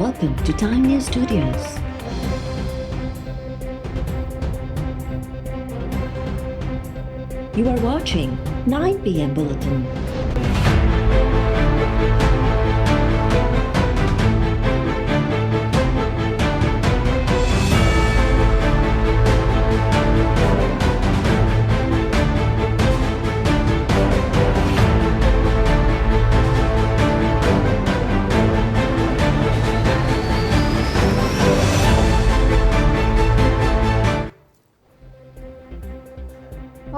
Welcome to Time News Studios. You are watching 9 PM Bulletin.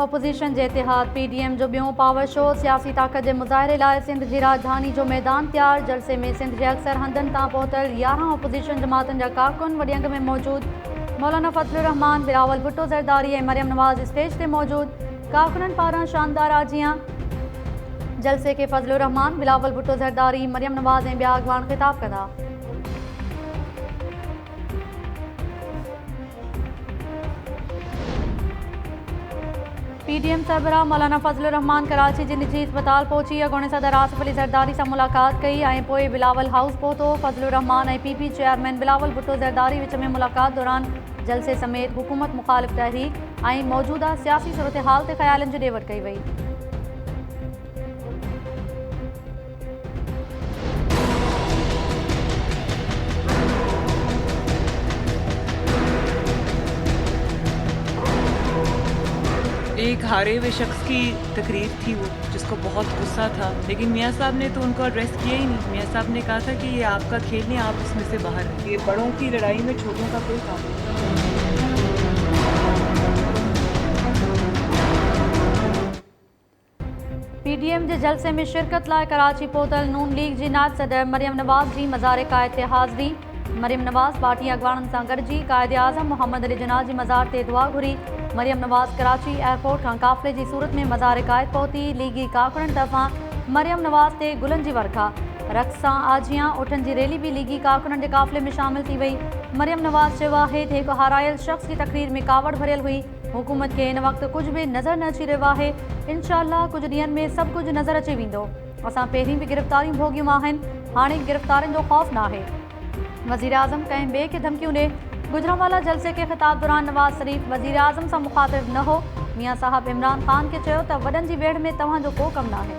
Opposition J Etihad PDM जो ॿियों power show सियासी ताक़त जे मुज़ाहिरे लाइ सिंध जी राजधानी जो मैदान तैयार। जलसे में सिंध जे अक्सर हंधनि तां पहुतल 11 ऑपोजिशन जमातनि जा कारकुन वॾी अंग में मौजूद। मौलाना फजलुर रहमान, बिलावल भुट्टो ज़रदारी ऐं मरियम नवाज़ स्टेज ते मौजूद। कारकुननि पारां शानदार आजियां। जलसे खे फजलुर रहमान, बिलावल भुट्टो ज़रदारी, मरियम नवाज़ ऐं ॿिया अॻवान ख़िताब कंदा। PDM सरबराह मौलाना फजलुर रहमान कराची जे निजी अस्पताल पहुची अॻूणे सदर आसिफ अली ज़रदारी सां मुलाक़ात कई ऐं पोइ बिलावल हाउस पहुतो। फजलुर रहमान ऐं PP चेयरमैन बिलावल भुट्टो ज़रदारी विच में मुलाक़ात दौरान जलसे समेत हुकूमत मुखालिफ़ तहरीक ऐं मौजूदा सियासी सूरत-ए-हाल ते ख़यालनि जी ॾे वठि कई वई। एक हारे हुए शख्स की तकरीर थी वो, जिसको बहुत गुस्सा था, लेकिन मियाँ साहब ने तो उनको एड्रेस किया ही नहीं। मियाँ साहब ने कहा था कि ये आपका खेल नहीं, आप इसमें से बाहर हैं। ये बड़ों की लड़ाई में छोटों का कोई काम नहीं। PDM जे जलसे में शिरकत लाइ कराची पहुतल नून लीग जी नायब सदर मरियम नवाज़ जी मज़ार कायद ते हाज़िरी। मरियम नवाज़ पार्टी अॻवाननि सां गॾिजी कायद आज़म मोहम्मद अली जिन्ना जी मज़ार ते दुआ घुरी। मरियम नवाज़ कराची एयरपोर्ट खां काफ़िले जी सूरत में मज़ार कायद पहुती। लीगी कारकुननि तरफ़ां मरियम नवाज़ ते गुलनि जी वर्खा, रक़्स सां आजियां, उठनि जी रैली भी लीगी कारकुननि जे काफ़िले में शामिल थी वई। मरियम नवाज़ चयो आहे त हिकु हारायल शख़्स जी तकरीर में कावड़ भरियल हुई। हुकूमत खे हिन वक़्तु कुझु बि नज़र न अची रहियो आहे। इंशाअल्लाह कुझु ॾींहंनि में सभु कुझु नज़र अची वेंदो। असां पहिरीं बि गिरफ़्तारियूं भोगियूं आहिनि, हाणे गिरफ़्तारियुनि जो ख़ौफ़ न आहे। वज़ीर आज़म कंहिं ॿिए खे धमकियूं ॾे। गुजरांवाला जलसे के ख़िताब दौरान नवाज़ शरीफ़ वज़ीर आज़म सां मुखातिब न हो। मियाँ साहब इमरान ख़ान खे चयो त वॾनि जी वेढ़ में तव्हांजो को कमु न आहे।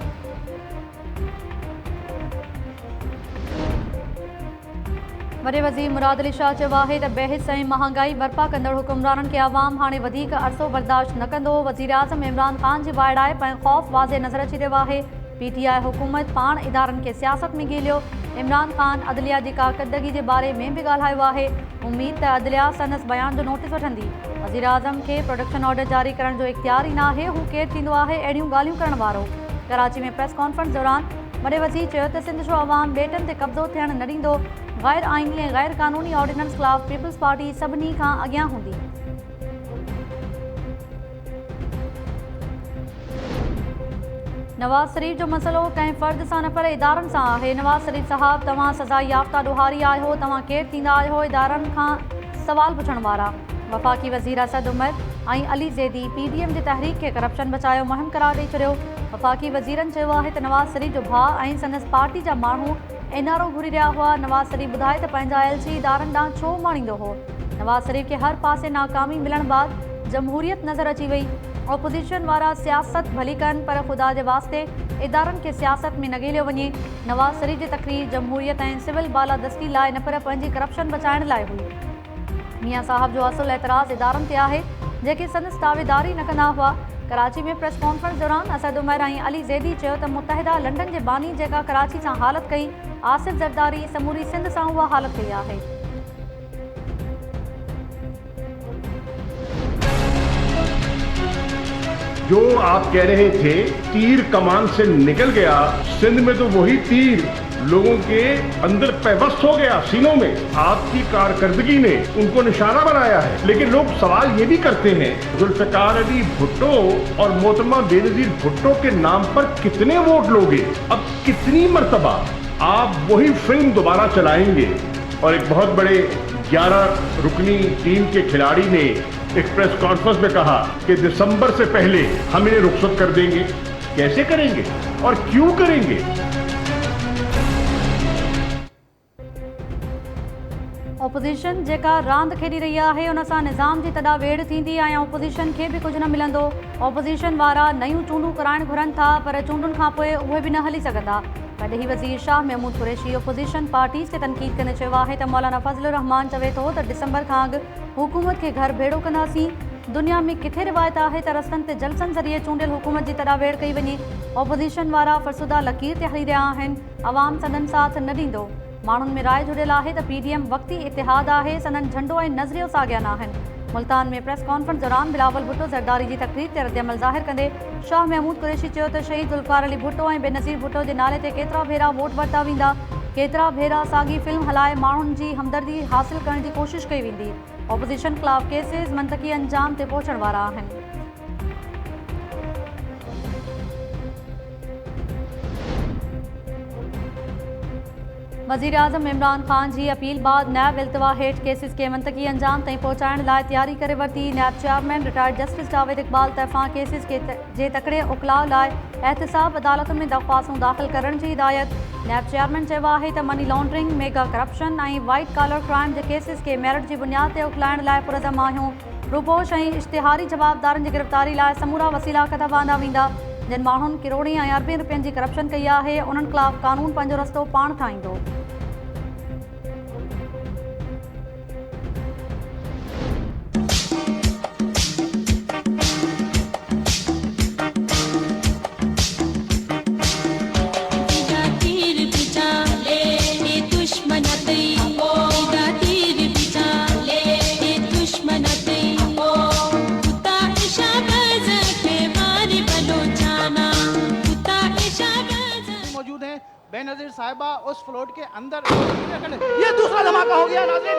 वॾे वज़ीर मुराद अली शाह चयो आहे त बहस ऐं महांगाई बर्पा कंदड़ हुकुमराननि खे अवाम हाणे वधीक अरसो बर्दाश्त न कंदो। वज़ीर आज़म इमरान ख़ान जी वाइड़ाइप ऐं ख़ौफ़ वाज़े नज़र अची रहियो आहे। PTI हुकूमत पाण इदारनि खे सियासत में गिलियो। इमरान ख़ान अदलिया जी कारकर्दगी जे बारे में बि ॻाल्हायो आहे। उम्मीद त अदलिया संदसि बयान जो नोटिस वठंदी। वज़ीर आज़म खे प्रोडक्शन ऑर्डर जारी करण जो इख्तियार ई न आहे। हू केरु थींदो आहे अहिड़ियूं ॻाल्हियूं करण वारो। कराची में प्रेस कॉन्फ्रेंस दौरान वॾे वज़ीर चयो त सिंध जो अवाम ॿेटनि ते कब्ज़ो थियण न ॾींदो। गैर आइनी ऐं गैर क़ानूनी ऑर्डिनेंस ख़िलाफ़ पीपल्स पार्टी सभिनी खां अॻियां हूंदी। नवाज़ शरीफ़ जो मसइलो कंहिं फ़र्द सां न पर इदारनि सां आहे। नवाज़ शरीफ़ साहब, तव्हां सज़ा याफ़्ता ॾोहारी आहियो, तव्हां केरु थींदा आहियो इदारनि खां सवाल पुछण वारा। वफ़ाक़ी वज़ीर असद उमर ऐं अली ज़ैदी PDM जे तहरीक खे करप्शन बचायो मुहिम करार ॾेई छॾियो। वफ़ाक़ी वज़ीरनि चयो आहे त नवाज़ शरीफ़ जो भाउ ऐं संदसि पार्टी जा माण्हू NRO घुरी रहिया हुआ। नवाज़ शरीफ़ ॿुधाए त पंहिंजा LC इदारनि ॾांहुं छो माणींदो हो। नवाज़ शरीफ़ खे हर पासे नाकामी मिलण बाद जमहूरियत नज़र अची वई। ऑपोजिशन वारा सियासत भली कनि, पर ख़ुदा जे वास्ते इदारनि खे सियासत में न ॻेलियो वञे। नवाज़ शरीफ़ जी तकरीर जमहूरियत ऐं सिविल बालादस्ती लाइ न पर पंहिंजी करप्शन बचाइण लाइ हुई। मियाँ साहब जो असुल एतिराज़ इदारनि ते आहे जेके संदसि दावेदारी न कंदा हुआ। कराची में प्रेस कॉन्फ्रेंस दौरान असद उमर ऐं अली ज़ैदी चयो त मुतहिदा लंडन जे बानी जेका कराची सां हालत कई, आसिफ ज़रदारी समूरी सिंध सां उहा हालत कई आहे। जो आप कह रहे थे तीर कमान से निकल गया, सिंध में तो वही तीर लोगों के अंदर पैबस्त हो गया सीनों में। आपकी कारकर्दगी ने उनको निशाना बनाया है। लेकिन लोग सवाल ये भी करते हैं, जुल्फ़िकार अली भुट्टो और मोहतरमा बेनज़ीर भुट्टो के नाम पर कितने वोट लोगे? अब कितनी मर्तबा आप वही फिल्म दोबारा चलाएंगे? और एक बहुत बड़े 11 रुकनी टीम के खिलाड़ी ने एक प्रेस कॉन्फ्रेंस में कहा कि दिसंबर से पहले हम इन्हें रुखसत कर देंगे। कैसे करेंगे और क्यों करेंगे? ओपोज़िशन जेका रांदि खेॾी रही आहे उन सां निज़ाम जी तॾा वेड़ थींदी ऐं ओपोज़िशन खे बि कुझु न मिलंदो। ओपोज़िशन वारा नयूं चूंडूं कराइणु घुरनि था पर चूंडुनि खां पोइ उहे बि न हली सघंदा। ॾही वज़ीर शाह महमूद कुरैशी ओपोज़िशन पार्टीज़ खे तनक़ीद कंदे चयो आहे त मौलाना फज़लुर रहमान चवे थो त डिसंबर खां अॻु हुकूमत खे घर भेड़ो कंदासीं। दुनिया में किथे रिवायत आहे त रस्तनि ते जलसनि ज़रिए चूंडियल हुकूमत जी तॾा वेड़ कई वञे। ओपोज़िशन वारा फ़रसुदा लकीर ते हली रहिया आहिनि। अवाम संदन साथ न ॾींदो। माण्हुनि में राय जुड़ियल आहे त PDM वक़्ती इतिहाद आहे, संदन झंडो ऐं नज़रियो साॻिया न आहिनि। मुल्तान में प्रेस कॉन्फ्रेंस दौरान बिलावल भुट्टो ज़रदारी जी तक़रीर ते रद्दअमल ज़ाहिर कंदे शाह महमूद कुरैशी चयो त शहीद ज़ुल्फ़िकार अली भुट्टो ऐं बेनज़ीर भुट्टो जे नाले ते केतिरा भेरा वोट वरिता वेंदा, केतिरा भेरा साॻी फिल्म हलाए माण्हुनि जी हमदर्दी हासिल करण जी कोशिश कई वेंदी। ओपोज़िशन ख़िलाफ़ केसिस मंतकी अंजाम ते पहुचण वारा आहिनि। वज़ीर आज़म इमरान ख़ान जी अपील बाद नैब इल्तवा हेठि केसिस खे मंतकी अंजाम ताईं पहुचाइण लाइ तयारी करे वरिती। NAB chairman retired justice Javed Iqbal तरफ़ां केसिस जे तकिड़े उकलाउ लाइ एहतिसाब अदालतुनि में दरख़्वास्तूं दाख़िल करण जी हिदायत। नैब चेयरमैन चयो आहे त मनी लॉन्ड्रिंग, मेगा करप्शन ऐं वाइट कॉलर क्राइम जे केसिस खे मेरिट जी बुनियाद ते उकलाइण लाइ पुरज़म आहियूं। रूपोश ऐं इश्तिहारी जवाबदारनि जी गिरफ़्तारी लाइ समूरा वसीला कथा बांधा वेंदा। जिन माण्हुनि किरोड़ी ऐं अरबें रुपयनि जी करप्शन कई आहे उन्हनि ख़िलाफ़ कानून पंहिंजो रस्तो पाण ठाहींदो। बेनज़ीर साहिबा उस फ्लोट के अंदर ये दूसरा धमाका हो गया नाज़रीन।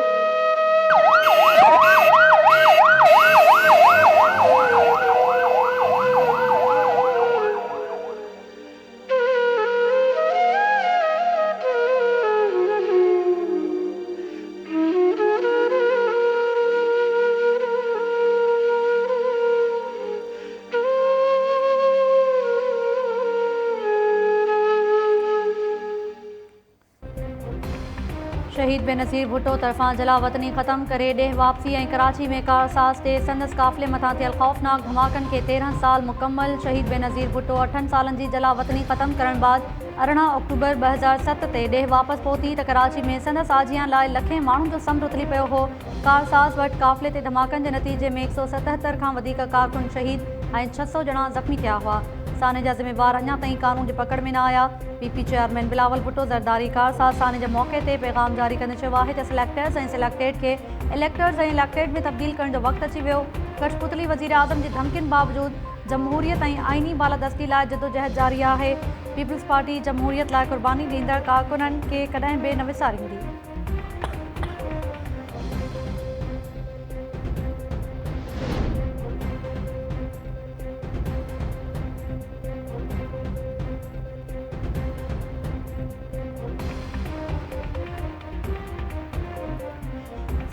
शहीद बेनज़ीर भुट्टो तरफ़ां जलावतनी ख़त्म करे ॾेह वापसी ऐं कराची में कारसाज़ ते संदसि काफ़िले मथां थियल ख़ौफ़नाक धमाकनि खे 13 साल मुकमल। शहीद बेनज़ीर भुट्टो 8 सालनि जी जलावतनी ख़त्म करण बाद 18 अक्टूबर 2007 ते ॾेह वापसि पहुती त कराची में संदसि आजियां लाइ लखें माण्हुनि जो समुंड उथली पियो हो। कारसाज़ वटि काफ़िले ते धमाकनि जे नतीजे में 177 खां वधीक कारकुन शहीद ऐं 600 ॼणा ज़ख़्मी थिया हुआ। साने जा ज़िम्मेवार अञा ताईं कानून जी पकड़ में न आया। PP चेयरमैन बिलावल भुट्टो ज़रदारी कारसाज़ साने जे मौक़े ते पैगाम जारी कंदे चयो आहे त सिलेक्टर्स ऐं सिलेक्टेड खे इलेक्टर्स ऐं इलेक्टेड में तब्दील करण जो वक़्तु अची वियो। कठपुतली वज़ीर आज़म जी धमकियुनि बावजूदि जमहूरियत ऐं आइनी बालादस्ती लाइ जदोजहद जारी आहे। पीपल्स पार्टी जमहूरियत लाइ क़ुर्बानी ॾींदड़ कारकुननि खे कॾहिं बि न विसारींदी।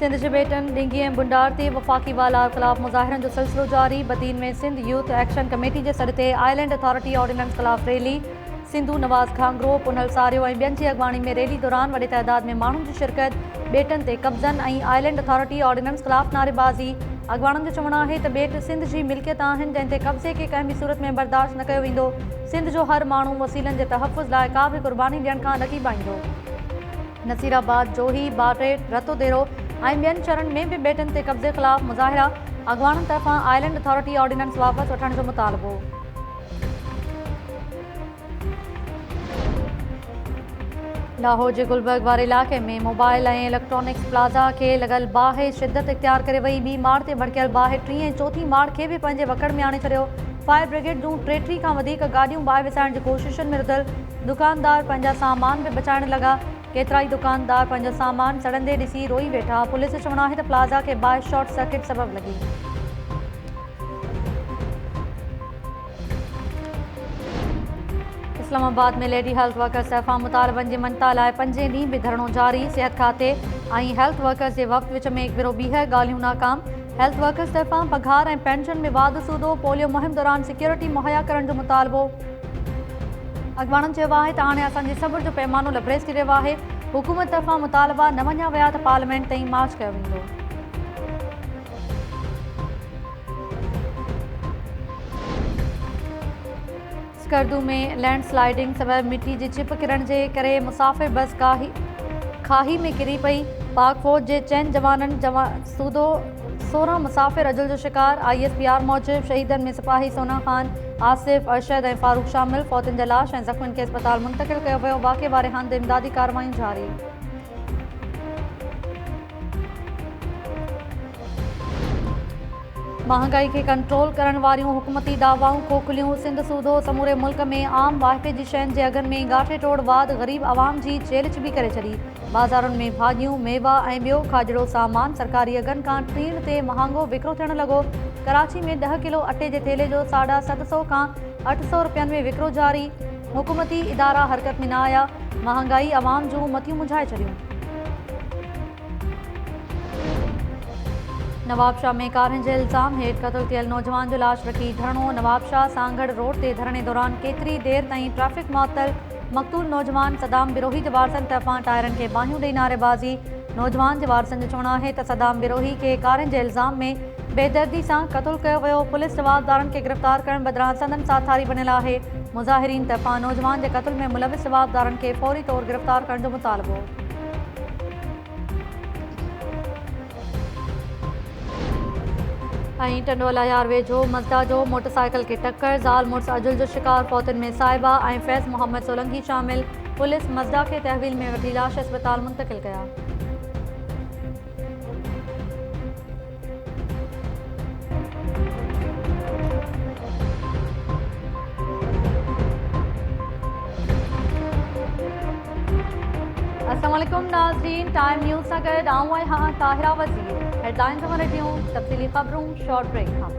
सिंध जे बेटन डिंगी ऐं बुंडार ते वफ़ाक़ी वालार ख़िलाफ़ मुज़ाहिरनि जो सिलसिलो जारी। बदीन में सिंध यूथ एक्शन कमेटी जे सॾ ते आइलैंड अथॉरिटी ऑर्डिनेंस ख़िलाफ़ रैली। सिंधू नवाज़ खांगरो पुनल सारियो ऐं ॿियनि जी अॻवानी में रैली दौरान वॾे तइदाद में माण्हुनि जी शिरकत। बेटनि ते कब्ज़नि ऐं आइलैंड अथॉरिटी ऑर्डिनेंस ख़िलाफ़ नारेबाज़ी। अॻवाननि जो चवणु आहे त ॿेट सिंध जी मिल्कियत आहिनि जंहिं ते कब्ज़े खे कंहिं बि सूरत में बर्दाश्त न कयो वेंदो। सिंध जो हर माण्हू वसीलनि जे तहफ़ुज़ लाइ का बि क़ुर्बानी ॾियण खां न कीबाईंदो। नसीराबाद, जोही, बाटेट, रतोदेरो ऐं ॿियनि शहरनि में बि बेटनि ते कब्ज़े ख़िलाफ़ मुज़ाहिरा। अॻवाननि तरफ़ां आइलैंड अथॉरिटी ऑर्डिनेंस वापसि वठण जो मुतालबो। लाहौर जे गुलबर्ग वारे इलाइक़े में मोबाइल ऐं इलेक्ट्रॉनिक्स प्लाज़ा खे लॻल बाहि शिदत इख़्तियार करे वई। ॿी माड़ ते भड़कियल बाहि टीं ऐं चौथीं माड़ खे बि पंहिंजे वकड़ में आणे छॾियो। फायर ब्रिगेड जूं 33 खां वधीक गाॾियूं बाहि विसाइण जी कोशिशुनि में रुधल। दुकानदार पंहिंजा सामान बि बचाइण लॻा। केतिरा ई दुकानदार पंहिंजो सामान सड़ंदे ॾिसी रोई वेठा। पुलिस जो चवणु आहे त प्लाज़ा खे बाहि शॉर्ट सर्किट सबबु लॻी। इस्लामाबाद में लेडी हेल्थ वर्कर्स तरफ़ां मुतालबनि जे मनता लाइ 5 ॾींहं बि धरणो जारी। सिहत खाते ऐं हेल्थ वर्कर्स जे वफ़्त विच में हिकु ॿीहर ॻाल्हियूं नाकाम। हेल्थ वर्कर्स तरफ़ां पघार ऐं पेंशन में वाधि सूदो। पोलियो मुहिम दौरान सिक्योरिटी मुहैया करण जो मुतालबो। अॻवाननि चयो आहे त हाणे असांजे सब्र जो पैमानो लबरेज़ थी रहियो आहे। हुकूमत तरफ़ां मुतालबा न मञा विया त पार्लियामेंट ताईं मार्च कयो वेंदो। स्कर्दू में लैंडस्लाइडिंग सबब मिट्टी जी चिप किरण जे करे मुसाफ़िर बस खाही में किरी पई। पाक फौज जे 4 जवाननि सूदो 16 मुसाफ़िर अजल जो शिकार। ISPR मूजिब शहीदनि में सिपाही सोना ख़ान, आसिफ, अरशद ऐं फारूक शामिल। फौतन जा लाश ऐं ज़ख़्मियुनि खे अस्पताल मुंतक़िल कयो वियो। वाक़े वारे हंधि इमदादी कार्रवायूं जारी। महांगाई के कंट्रोल करण वारियूं हुकूमती दावाऊं खोखलियूं। सिंध सूदो समूरे मुल्क में आम वाहिपे जी शयुनि जे अघनि में गाठे टोड़ वाद ग़रीब आवाम जी चेल चिबी करे छॾी। बाज़ारुनि में भाॼियूं, मेवा ऐं ॿियो खाजड़ो सामान सरकारी अघनि खां टीण ते महांगो विकिरो थियणु लॻो। कराची में 10 किलो अटे जे थेले जो 750 खां 800 रुपयनि में विकिरो जारी। हुकूमती इदारा हरकत में न आया। महांगाई आवाम जूं मतियूं मुंझाए छॾियूं। नवाबशाह में कारनि जे इल्ज़ाम हेठि क़त्ल थियल नौजवान जो लाश रखी धरणो। नवाबशाह सांगड़ रोड ते धरणे दौरान केतिरी देर ताईं ट्रैफिक मुअत्तल। मक़तूल नौजवान सदाम बिरोही जे वारसनि तरफ़ां टायरनि खे बाहियूं ॾेई नारेबाज़ी। नौजवान जे वारसनि जो चवणु आहे त सदाम बिरोही खे कारनि जे इल्ज़ाम में बेदर्दी सां क़त्ल कयो वियो। पुलिस जवाबदारनि खे गिरफ़्तार करण बदिरां संदन साथारी बणियल आहे। मुज़ाहिरीन तरफ़ां नौजवान जे क़त्ल में मुलविस जवाबदारनि खे फौरी तौरु गिरफ़्तार करण जो मुतालबो। ऐं टंडोला यार वेझो मज़दा जो मोटरसाइकिल खे टक्कर। ज़ाल मुड़ुस अजुल जो शिकार। फौतन में साहिबा ऐं फैज़ मोहम्मद सोलंकी शामिल। पुलिस मज़दा खे तहवील में वठी लाश अस्पताल मुंतक़िल कया। अस्सलाम वालेकुम नाज़रीन, टाइम न्यूज़ सां गॾु आऊं आहियां ताहिरा वज़ीर। हेडलाइंस ॾिठियूं, तफ़सीली ख़बरूं शॉर्ट ब्रेक खां।